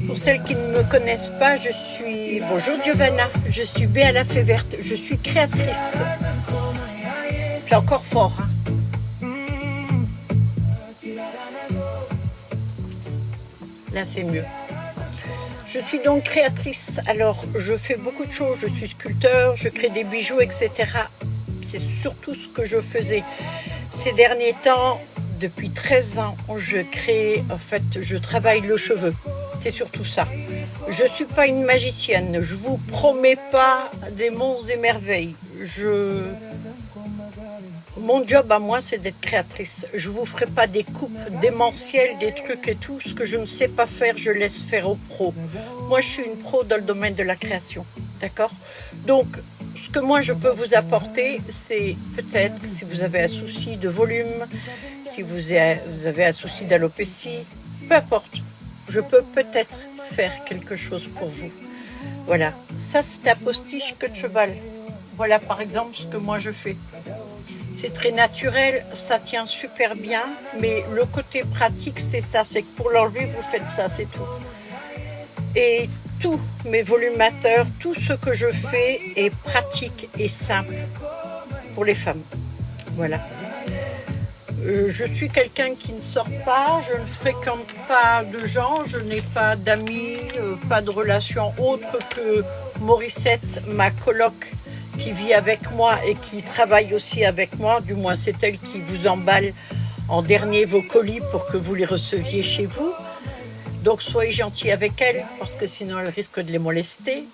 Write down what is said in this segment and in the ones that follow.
Pour celles qui ne me connaissent pas, je suis... Bonjour Giovanna, je suis Béa la Fée Verte, je suis créatrice. C'est encore fort, hein. Là c'est mieux. Je suis donc créatrice, alors je fais beaucoup de choses, je suis sculpteur, je crée des bijoux, etc. C'est surtout ce que je faisais ces derniers temps. Depuis 13 ans, je travaille le cheveu. C'est surtout ça. Je ne suis pas une magicienne, je ne vous promets pas des monts et merveilles. Mon job à moi, c'est d'être créatrice. Je ne vous ferai pas des coupes démentielles, des trucs et tout. Ce que je ne sais pas faire, je laisse faire aux pros. Moi, je suis une pro dans le domaine de la création. D'accord ? Donc, ce que moi, je peux vous apporter, c'est peut-être, si vous avez un souci de volume, si vous avez un souci d'alopécie, peu importe. Je peux peut-être faire quelque chose pour vous. Voilà. Ça, c'est un postiche queue de cheval. Voilà, par exemple, ce que moi, je fais. C'est très naturel, ça tient super bien, mais le côté pratique, c'est ça, c'est que pour l'enlever, vous faites ça, c'est tout. Et tous mes volumateurs, tout ce que je fais est pratique et simple pour les femmes. Voilà. Je suis quelqu'un qui ne sort pas, je ne fréquente pas de gens, je n'ai pas d'amis, pas de relations autres que Morissette, ma coloc, qui vit avec moi et qui travaille aussi avec moi, du moins c'est elle qui vous emballe en dernier vos colis pour que vous les receviez chez vous. Donc soyez gentils avec elle, parce que sinon elle risque de les molester.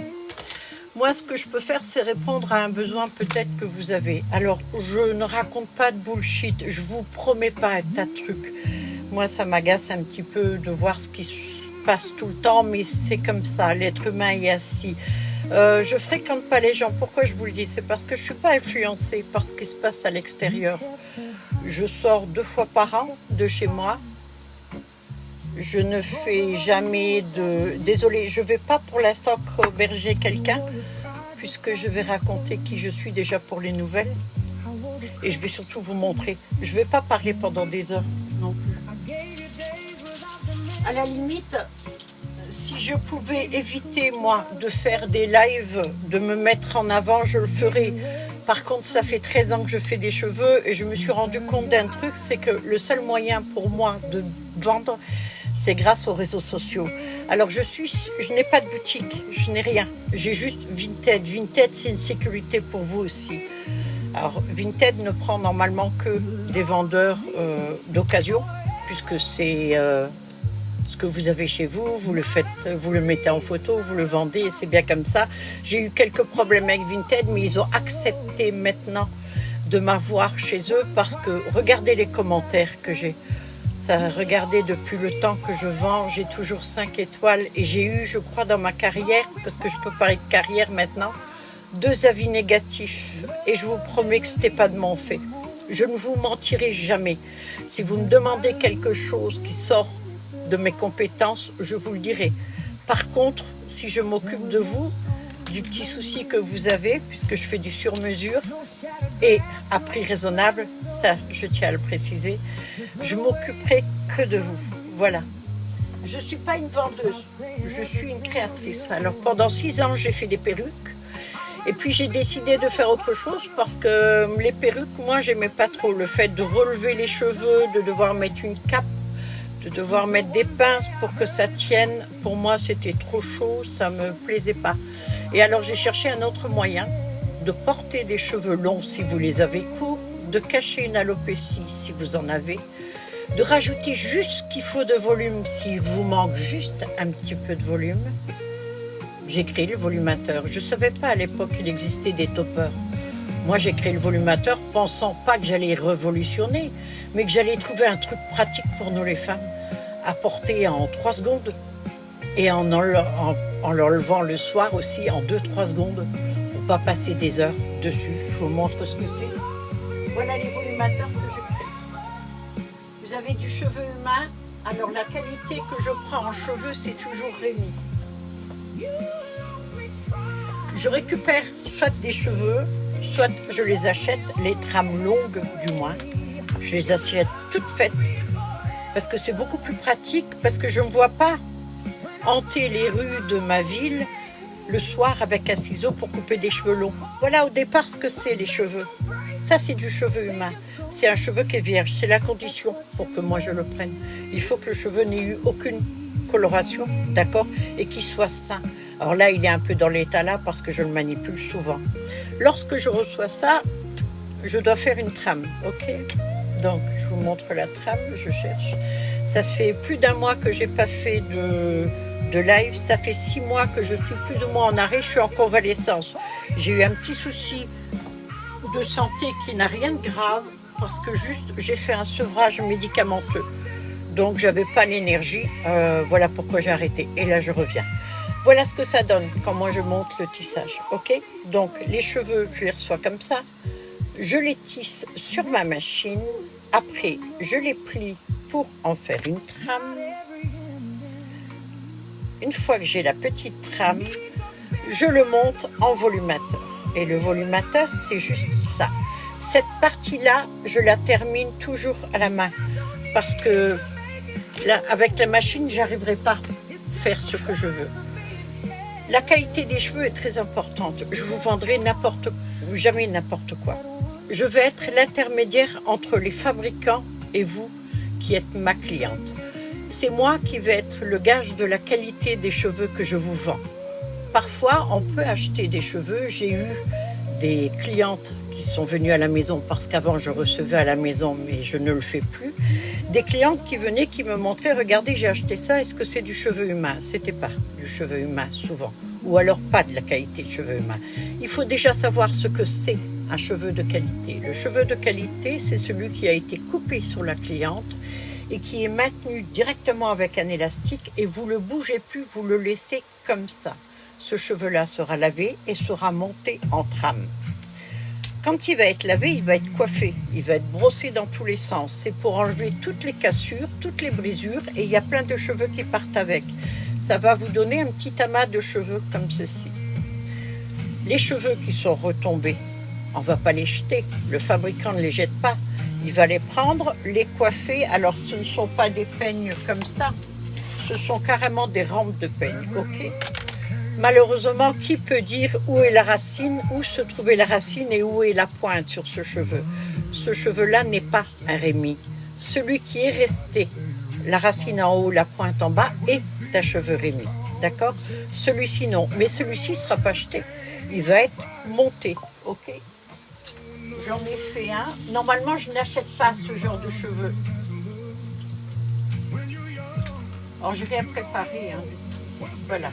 Moi, ce que je peux faire, c'est répondre à un besoin peut-être que vous avez. Alors, je ne raconte pas de bullshit, je vous promets pas un tas de trucs. Moi, ça m'agace un petit peu de voir ce qui se passe tout le temps, mais c'est comme ça, l'être humain est assis. Je fréquente pas les gens. Pourquoi je vous le dis? C'est parce que je suis pas influencée par ce qui se passe à l'extérieur. Je sors 2 fois par an de chez moi. Je ne fais jamais de... Désolée, je vais pas pour l'instant auberger quelqu'un, puisque je vais raconter qui je suis déjà pour les nouvelles. Et je vais surtout vous montrer. Je vais pas parler pendant des heures non plus. À la limite, si je pouvais éviter, moi, de faire des lives, de me mettre en avant, je le ferais. Par contre, ça fait 13 ans que je fais des cheveux et je me suis rendu compte d'un truc, c'est que le seul moyen pour moi de vendre, c'est grâce aux réseaux sociaux. Alors, je n'ai pas de boutique, je n'ai rien. J'ai juste Vinted. Vinted, c'est une sécurité pour vous aussi. Alors, Vinted ne prend normalement que des vendeurs d'occasion, puisque c'est... que vous avez chez vous, vous le mettez en photo, vous le vendez et c'est bien comme ça. J'ai eu quelques problèmes avec Vinted, mais ils ont accepté maintenant de m'avoir chez eux parce que regardez les commentaires que j'ai. Ça, regardez depuis le temps que je vends, j'ai toujours 5 étoiles et j'ai eu, je crois, dans ma carrière, parce que je peux parler de carrière maintenant, 2 avis négatifs et je vous promets que c'était pas de mon fait. Je ne vous mentirai jamais. Si vous me demandez quelque chose qui sort de mes compétences, je vous le dirai. Par contre, si je m'occupe de vous, du petit souci que vous avez, puisque je fais du sur-mesure et à prix raisonnable, ça je tiens à le préciser, je m'occuperai que de vous. Voilà. Je ne suis pas une vendeuse, je suis une créatrice. Alors pendant 6 ans, j'ai fait des perruques. Et puis j'ai décidé de faire autre chose parce que les perruques, moi, j'aimais pas trop. Le fait de relever les cheveux, de devoir mettre une cape, de devoir mettre des pinces pour que ça tienne, pour moi c'était trop chaud, ça me plaisait pas. Et alors j'ai cherché un autre moyen de porter des cheveux longs si vous les avez courts, de cacher une alopécie si vous en avez, de rajouter juste ce qu'il faut de volume s'il vous manque juste un petit peu de volume. J'ai créé le volumateur. Je ne savais pas à l'époque qu'il existait des toppers. Moi j'ai créé le volumateur pensant pas que j'allais révolutionner, mais que j'allais trouver un truc pratique pour nous les femmes, à porter en 3 secondes et en l'enlevant le soir aussi en 2-3 secondes, pour pas passer des heures dessus. Je vous montre ce que c'est. Voilà les volumateurs que je crée. Vous avez du cheveu humain, alors la qualité que je prends en cheveux, c'est toujours Rémi. Je récupère soit des cheveux, soit je les achète, les trames longues du moins. Je les achète toutes faites parce que c'est beaucoup plus pratique, parce que je ne me vois pas hanter les rues de ma ville le soir avec un ciseau pour couper des cheveux longs. Voilà au départ ce que c'est les cheveux. Ça, c'est du cheveu humain. C'est un cheveu qui est vierge. C'est la condition pour que moi je le prenne. Il faut que le cheveu n'ait eu aucune coloration, d'accord, et qu'il soit sain. Alors là, il est un peu dans l'état là parce que je le manipule souvent. Lorsque je reçois ça, je dois faire une trame, ok? Donc, je vous montre la trame, je cherche. Ça fait plus d'un mois que j'ai pas fait de live. Ça fait 6 mois que je suis plus ou moins en arrêt. Je suis en convalescence. J'ai eu un petit souci de santé qui n'a rien de grave parce que juste j'ai fait un sevrage médicamenteux. Donc, j'avais pas l'énergie. Voilà pourquoi j'ai arrêté. Et là, je reviens. Voilà ce que ça donne quand moi je monte le tissage, ok? Donc, les cheveux, je les reçois comme ça. Je les tisse sur ma machine. Après, je les plie pour en faire une trame. Une fois que j'ai la petite trame, je le monte en volumateur. Et le volumateur, c'est juste ça. Cette partie-là, je la termine toujours à la main. Parce que là, avec la machine, j'arriverai pas à faire ce que je veux. La qualité des cheveux est très importante. Je vous vendrai jamais n'importe quoi. Je vais être l'intermédiaire entre les fabricants et vous qui êtes ma cliente. C'est moi qui vais être le gage de la qualité des cheveux que je vous vends. Parfois, on peut acheter des cheveux. J'ai eu des clientes qui sont venues à la maison parce qu'avant, je recevais à la maison, mais je ne le fais plus. Des clientes qui venaient, qui me montraient, regardez, j'ai acheté ça, est-ce que c'est du cheveu humain? C'était pas du cheveu humain, souvent. Ou alors pas de la qualité de cheveu humain. Il faut déjà savoir ce que c'est un cheveu de qualité. Le cheveu de qualité, c'est celui qui a été coupé sur la cliente et qui est maintenu directement avec un élastique et vous ne le bougez plus, vous le laissez comme ça. Ce cheveu-là sera lavé et sera monté en trame. Quand il va être lavé, il va être coiffé, il va être brossé dans tous les sens. C'est pour enlever toutes les cassures, toutes les brisures et il y a plein de cheveux qui partent avec. Ça va vous donner un petit amas de cheveux comme ceci. Les cheveux qui sont retombés, on ne va pas les jeter, le fabricant ne les jette pas. Il va les prendre, les coiffer. Alors ce ne sont pas des peignes comme ça, ce sont carrément des rampes de peignes, ok? Malheureusement, qui peut dire où est la racine, où se trouvait la racine et où est la pointe sur ce cheveu? Ce cheveu-là n'est pas un Rémi. Celui qui est resté, la racine en haut, la pointe en bas, est un cheveu Rémi. D'accord? Celui-ci non, mais celui-ci ne sera pas jeté. Il va être monté. Ok? J'en ai fait un. Normalement, je n'achète pas ce genre de cheveux. Alors, je vais préparer. Voilà.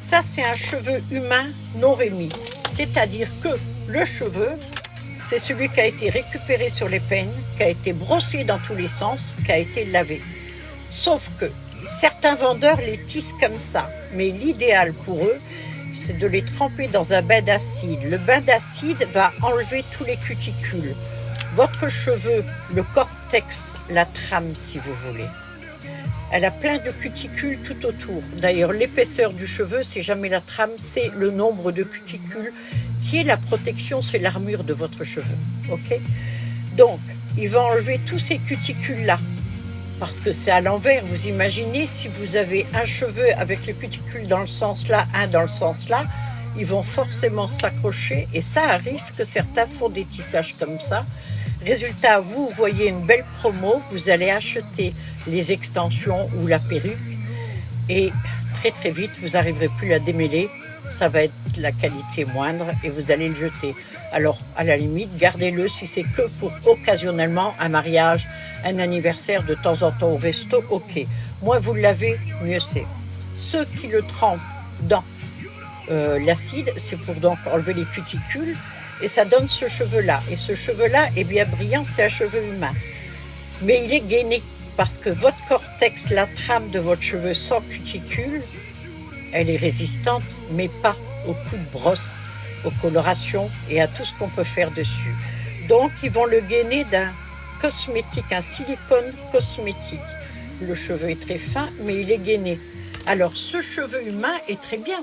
Ça, c'est un cheveu humain non Rémi. C'est-à-dire que le cheveu, c'est celui qui a été récupéré sur les peignes, qui a été brossé dans tous les sens, qui a été lavé. Sauf que certains vendeurs les tissent comme ça. Mais l'idéal pour eux, c'est de les tremper dans un bain d'acide. Le bain d'acide va enlever tous les cuticules. Votre cheveu, le cortex, la trame si vous voulez, elle a plein de cuticules tout autour. D'ailleurs, l'épaisseur du cheveu, c'est jamais la trame, c'est le nombre de cuticules qui est la protection, c'est l'armure de votre cheveu. Ok? Donc, il va enlever tous ces cuticules-là. Parce que c'est à l'envers. Vous imaginez, si vous avez un cheveu avec les cuticules dans le sens là, un dans le sens là, ils vont forcément s'accrocher. Et ça arrive que certains font des tissages comme ça. Résultat, vous voyez une belle promo, vous allez acheter les extensions ou la perruque. Et très très vite, vous n'arriverez plus à démêler. Ça va être la qualité moindre et vous allez le jeter. Alors, à la limite, gardez-le si c'est que pour occasionnellement un mariage, un anniversaire de temps en temps au resto, ok. Moins vous l'avez, mieux c'est. Ceux qui le trempent dans l'acide, c'est pour donc enlever les cuticules et ça donne ce cheveu-là. Et ce cheveu-là est bien brillant, c'est un cheveu humain. Mais il est gainé parce que votre cortex, la trame de votre cheveu sans cuticule, elle est résistante, mais pas aux coups de brosse, aux colorations et à tout ce qu'on peut faire dessus. Donc, ils vont le gainer d'un cosmétique, un silicone cosmétique. Le cheveu est très fin, mais il est gainé. Alors, ce cheveu humain est très bien.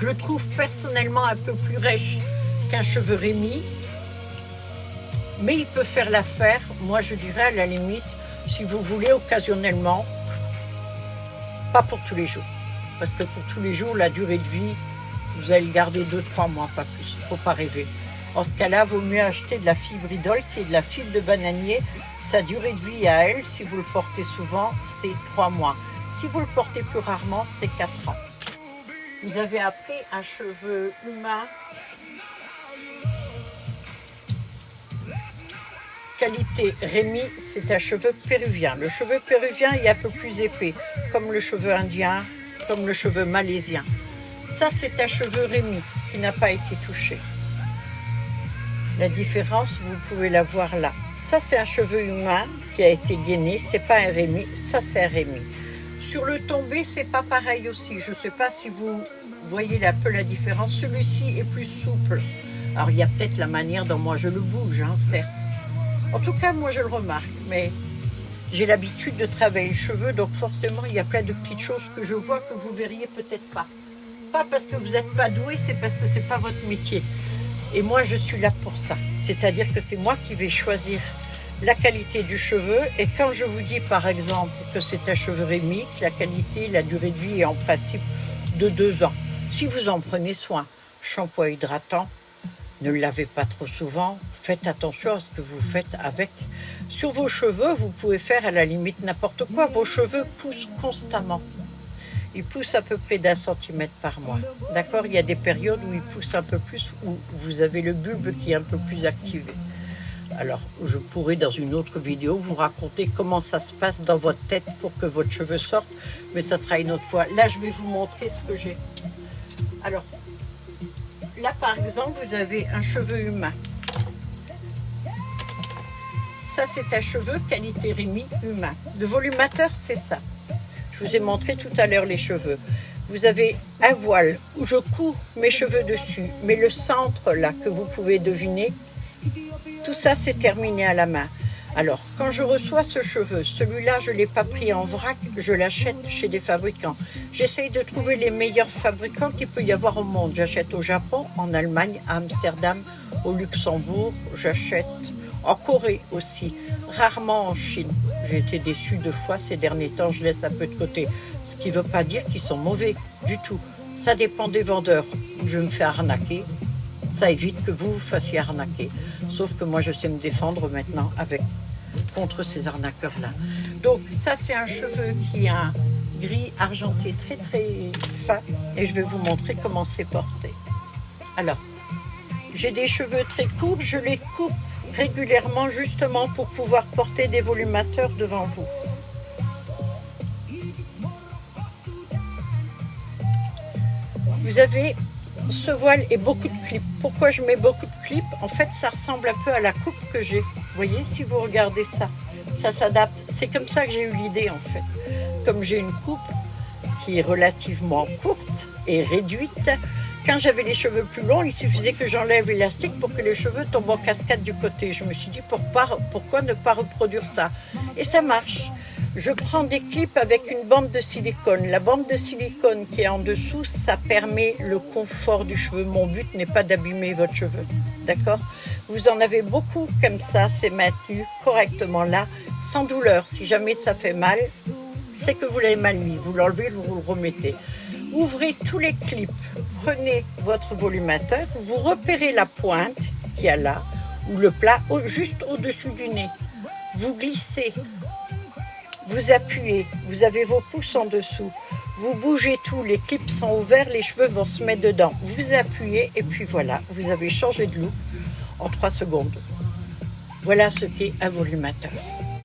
Je le trouve personnellement un peu plus rêche qu'un cheveu Rémi, mais il peut faire l'affaire. Moi, je dirais à la limite, si vous voulez occasionnellement, Pas pour tous les jours. Parce que pour tous les jours, la durée de vie, vous allez le garder 2-3 mois, pas plus. Il ne faut pas rêver. En ce cas-là, il vaut mieux acheter de la fibre idole, qui est de la fibre de bananier. Sa durée de vie à elle, si vous le portez souvent, c'est 3 mois. Si vous le portez plus rarement, c'est 4 ans. Vous avez après un cheveu humain. Qualité Rémi, c'est un cheveu péruvien. Le cheveu péruvien est un peu plus épais, comme le cheveu indien, comme le cheveu malaisien. Ça, c'est un cheveu Rémi qui n'a pas été touché. La différence, vous pouvez la voir là. Ça, c'est un cheveu humain qui a été gainé. C'est pas un Rémi, ça, c'est un Rémi. Sur le tombé, c'est pas pareil aussi. Je ne sais pas si vous voyez un peu la différence. Celui-ci est plus souple. Alors, il y a peut-être la manière dont moi je le bouge, hein, certes. En tout cas, moi, je le remarque. Mais j'ai l'habitude de travailler les cheveux, donc forcément, il y a plein de petites choses que je vois que vous verriez peut-être pas. Pas parce que vous n'êtes pas doué, c'est parce que c'est pas votre métier. Et moi, je suis là pour ça. C'est-à-dire que c'est moi qui vais choisir la qualité du cheveu. Et quand je vous dis, par exemple, que c'est un cheveu Rémi, la qualité, la durée de vie est en principe de 2 ans. Si vous en prenez soin, shampoing hydratant, ne le lavez pas trop souvent, faites attention à ce que vous faites avec. Sur vos cheveux, vous pouvez faire à la limite n'importe quoi. Vos cheveux poussent constamment. Ils poussent à peu près d'1 centimètre par mois. D'accord? Il y a des périodes où ils poussent un peu plus, où vous avez le bulbe qui est un peu plus activé. Alors, je pourrais dans une autre vidéo vous raconter comment ça se passe dans votre tête pour que votre cheveu sorte, mais ça sera une autre fois. Là, je vais vous montrer ce que j'ai. Alors, là, par exemple, vous avez un cheveu humain. Ça, c'est un cheveu qualité Rémi humain. Le volumateur, c'est ça. Je vous ai montré tout à l'heure les cheveux. Vous avez un voile où je couds mes cheveux dessus, mais le centre là que vous pouvez deviner, tout ça c'est terminé à la main. Alors quand je reçois ce cheveu, celui-là je ne l'ai pas pris en vrac, je l'achète chez des fabricants. J'essaye de trouver les meilleurs fabricants qu'il peut y avoir au monde. J'achète au Japon, en Allemagne, à Amsterdam, au Luxembourg, j'achète en Corée aussi, rarement en Chine. J'ai été déçue 2 fois ces derniers temps, je laisse un peu de côté. Ce qui ne veut pas dire qu'ils sont mauvais du tout. Ça dépend des vendeurs. Je me fais arnaquer, ça évite que vous vous fassiez arnaquer. Sauf que moi je sais me défendre maintenant contre ces arnaqueurs-là. Donc ça c'est un cheveu qui a un gris argenté très très fin et je vais vous montrer comment c'est porté. Alors, j'ai des cheveux très courts, je les coupe régulièrement justement pour pouvoir porter des volumateurs devant vous. Vous avez ce voile et beaucoup de clips. Pourquoi je mets beaucoup de clips? En fait, ça ressemble un peu à la coupe que j'ai. Vous voyez, si vous regardez ça, ça s'adapte. C'est comme ça que j'ai eu l'idée en fait. Comme j'ai une coupe qui est relativement courte et réduite, quand j'avais les cheveux plus longs, il suffisait que j'enlève l'élastique pour que les cheveux tombent en cascade du côté. Je me suis dit pourquoi ne pas reproduire ça? Et ça marche. Je prends des clips avec une bande de silicone. La bande de silicone qui est en dessous, ça permet le confort du cheveu. Mon but n'est pas d'abîmer votre cheveu. D'accord? Vous en avez beaucoup comme ça, c'est maintenu correctement là, sans douleur. Si jamais ça fait mal, c'est que vous l'avez mal mis. Vous l'enlevez, vous le remettez. Ouvrez tous les clips. Prenez votre volumateur, vous repérez la pointe qu'il y a là, ou le plat, juste au-dessus du nez. Vous glissez, vous appuyez, vous avez vos pouces en dessous, vous bougez tout, les clips sont ouverts, les cheveux vont se mettre dedans. Vous appuyez et puis voilà, vous avez changé de look en 3 secondes. Voilà ce qu'est un volumateur.